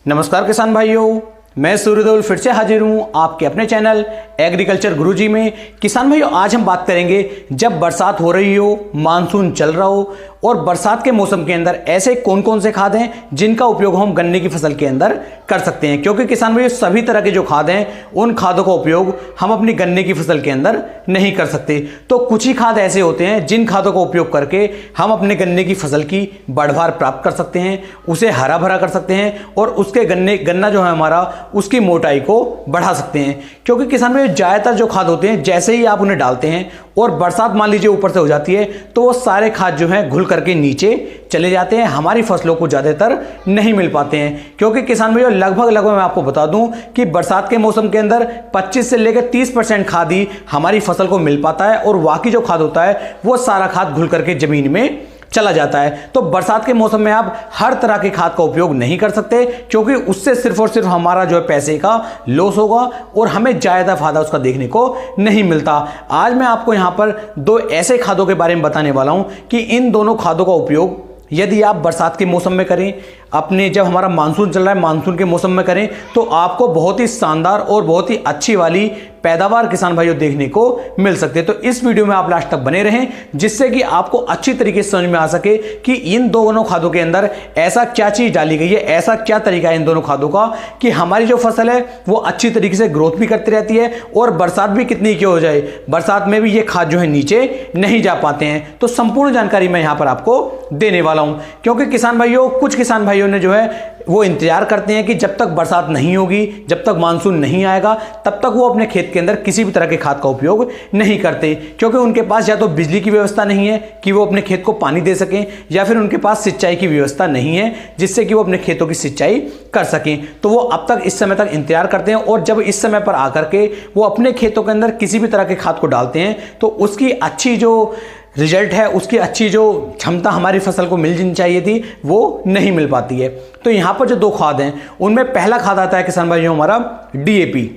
नमस्कार किसान भाइयों, मैं सूर्यदेव फिर से हाजिर हूं आपके अपने चैनल एग्रीकल्चर गुरुजी में। किसान भाइयों, आज हम बात करेंगे जब बरसात हो रही हो, मानसून चल रहा हो और बरसात के मौसम के अंदर ऐसे कौन कौन से खाद हैं जिनका उपयोग हम गन्ने की फसल के अंदर कर सकते हैं। क्योंकि किसान भाइयों, सभी तरह के जो खाद हैं उन खादों का उपयोग हम अपनी गन्ने की फसल के अंदर नहीं कर सकते। तो कुछ ही खाद ऐसे होते हैं जिन खादों का उपयोग करके हम अपने गन्ने की फसल की बढ़वार प्राप्त कर सकते हैं, उसे हरा भरा कर सकते हैं और उसके गन्ना जो है हमारा, उसकी मोटाई को बढ़ा सकते हैं। क्योंकि किसान भाई, ज्यादातर जो खाद होते हैं जैसे ही आप उन्हें डालते हैं और बरसात मान लीजिए ऊपर से हो जाती है तो वो सारे खाद जो हैं घुल करके नीचे चले जाते हैं, हमारी फसलों को ज्यादातर नहीं मिल पाते हैं। क्योंकि किसान भाइयों, लगभग मैं आपको बता दूं कि बरसात के मौसम के अंदर 25 से लेकर 30% खाद ही हमारी फसल को मिल पाता है और बाकी जो खाद होता है वो सारा खाद घुल करके जमीन में चला जाता है। तो बरसात के मौसम में आप हर तरह के खाद का उपयोग नहीं कर सकते, क्योंकि उससे सिर्फ और सिर्फ हमारा जो है पैसे का लॉस होगा और हमें ज्यादा फायदा उसका देखने को नहीं मिलता। आज मैं आपको यहां पर दो ऐसे खादों के बारे में बताने वाला हूं कि इन दोनों खादों का उपयोग यदि आप बरसात के मौसम में करें, अपने जब हमारा मानसून चल रहा है मानसून के मौसम में करें, तो आपको बहुत ही शानदार और बहुत ही अच्छी वाली पैदावार किसान भाइयों देखने को मिल सकते हैं। तो इस वीडियो में आप लास्ट तक बने रहें, जिससे कि आपको अच्छी तरीके से समझ में आ सके कि इन दोनों खादों के अंदर ऐसा क्या चीज डाली गई है, ऐसा क्या तरीका है इन दोनों खादों का कि हमारी जो फसल है वो अच्छी तरीके से ग्रोथ भी करती रहती है और बरसात भी कितनी क्यों हो जाए, बरसात में भी ये खाद जो है नीचे नहीं जा पाते हैं। तो संपूर्ण जानकारी मैं यहां पर आपको देने वाला हूं। क्योंकि किसान भाइयों, कुछ किसान भाइयों ने जो है वो इंतजार करते हैं कि जब तक बरसात नहीं होगी, जब तक मानसून नहीं आएगा, तब तक वो अपने खेत के अंदर किसी भी तरह के खाद का उपयोग नहीं करते। क्योंकि उनके पास या तो बिजली की व्यवस्था नहीं है कि वो अपने खेत को पानी दे सकें, या फिर उनके पास सिंचाई की व्यवस्था नहीं है जिससे कि वो अपने खेतों की सिंचाई कर सकें। तो वो अब तक इस समय तक इंतजार करते हैं और जब इस समय पर आकर के वो अपने खेतों के अंदर किसी भी तरह के खाद को डालते हैं तो उसकी अच्छी जो रिजल्ट है, उसकी अच्छी जो क्षमता हमारी फसल को मिलनी चाहिए थी वो नहीं मिल पाती है। तो यहां पर जो दो खाद हैं उनमें पहला खाद आता है किसान भाइयों हमारा डीएपी।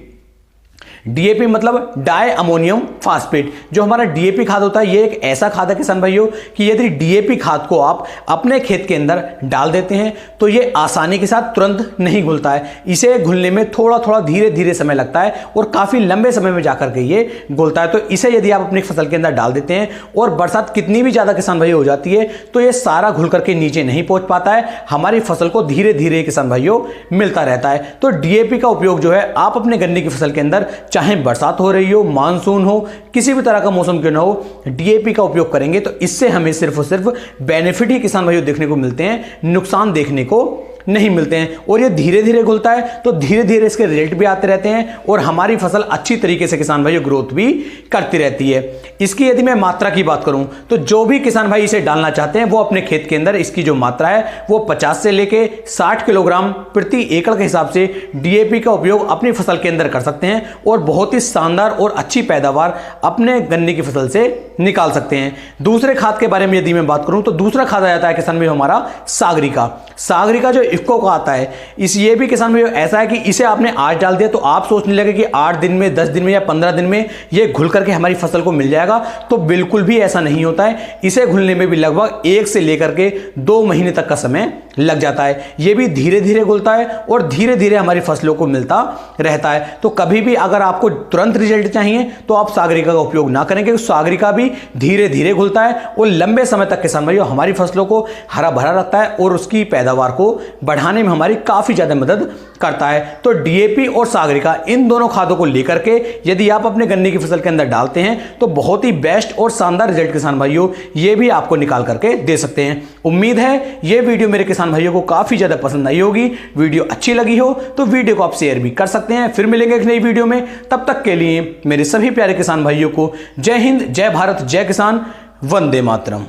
डीएपी मतलब डाई अमोनियम फास्फेट। जो हमारा डीएपी खाद होता है ये एक ऐसा खाद है किसान भाइयों कि यदि डीएपी खाद को आप अपने खेत के अंदर डाल देते हैं तो ये आसानी के साथ तुरंत नहीं घुलता है। इसे घुलने में थोड़ा थोड़ा धीरे धीरे समय लगता है और काफी लंबे समय में जाकर के ये घुलता है। तो इसे यदि आप अपनी फसल के अंदर डाल देते हैं और बरसात कितनी भी ज्यादा किसान भाइयों हो जाती है तो ये सारा घुल करके नीचे नहीं पहुंच पाता है, हमारी फसल को धीरे धीरे किसान भाइयों मिलता रहता है। तो डीएपी का उपयोग जो है आप अपने गन्ने की फसल के अंदर, चाहे बरसात हो रही हो, मानसून हो, किसी भी तरह का मौसम क्यों ना हो, डीएपी का उपयोग करेंगे तो इससे हमें सिर्फ और सिर्फ बेनिफिट ही किसान भाइयों देखने को मिलते हैं, नुकसान देखने को नहीं मिलते हैं। और ये धीरे धीरे घुलता है तो धीरे धीरे इसके रिजल्ट भी आते रहते हैं और हमारी फसल अच्छी तरीके से किसान भाइयों ग्रोथ भी करती रहती है। इसकी यदि मैं मात्रा की बात करूं तो जो भी किसान भाई इसे डालना चाहते हैं वो अपने खेत के अंदर इसकी जो मात्रा है वो 50 से लेके 60 किलोग्राम प्रति एकड़ के हिसाब से डीएपी का उपयोग अपनी फसल के अंदर कर सकते हैं और बहुत ही शानदार और अच्छी पैदावार अपने गन्ने की फसल से निकाल सकते हैं। दूसरे खाद के बारे में यदि मैं बात करूं तो दूसरा खाद आ जाता है किसान भाइयों हमारा सागरिका। सागरिका जो इफ्को का आता है, ये भी किसान भाइयों ऐसा है कि इसे आपने आज डाल दिया तो आप सोचने लगे कि 8 दिन में, 10 दिन में या 15 दिन में ये घुल करके हमारी फसल को मिल जाएगा, तो बिल्कुल भी ऐसा नहीं होता है। इसे घुलने में भी लगभग 1 से लेकर के 2 महीने तक का समय लग जाता है। ये भी धीरे धीरे घुलता है और धीरे धीरे हमारी फसलों को मिलता रहता है। तो कभी भी अगर आपको तुरंत रिजल्ट चाहिए तो आप सागरिका का उपयोग ना करें, क्योंकि सागरिका भी धीरे धीरे घुलता है और लंबे समय तक किसान भाइयों हमारी फसलों को हरा भरा रखता है और उसकी पैदावार को बढ़ाने में हमारी काफी ज्यादा मदद करता है। तो डीएपी और सागरिका, इन दोनों खादों को लेकर के यदि आप अपने गन्ने की फसल के अंदर डालते हैं तो बहुत ही बेस्ट और शानदार रिजल्ट किसान भाइयों ये भी आपको निकाल करके दे सकते हैं। उम्मीद है ये वीडियो मेरे किसान भाइयों को काफी ज्यादा पसंद आई होगी। वीडियो अच्छी लगी हो तो वीडियो को आप शेयर भी कर सकते हैं। फिर मिलेंगे एक नई वीडियो में, तब तक के लिए मेरे सभी प्यारे किसान भाइयों को जय हिंद, जय भारत, जय किसान, वंदे मातरम।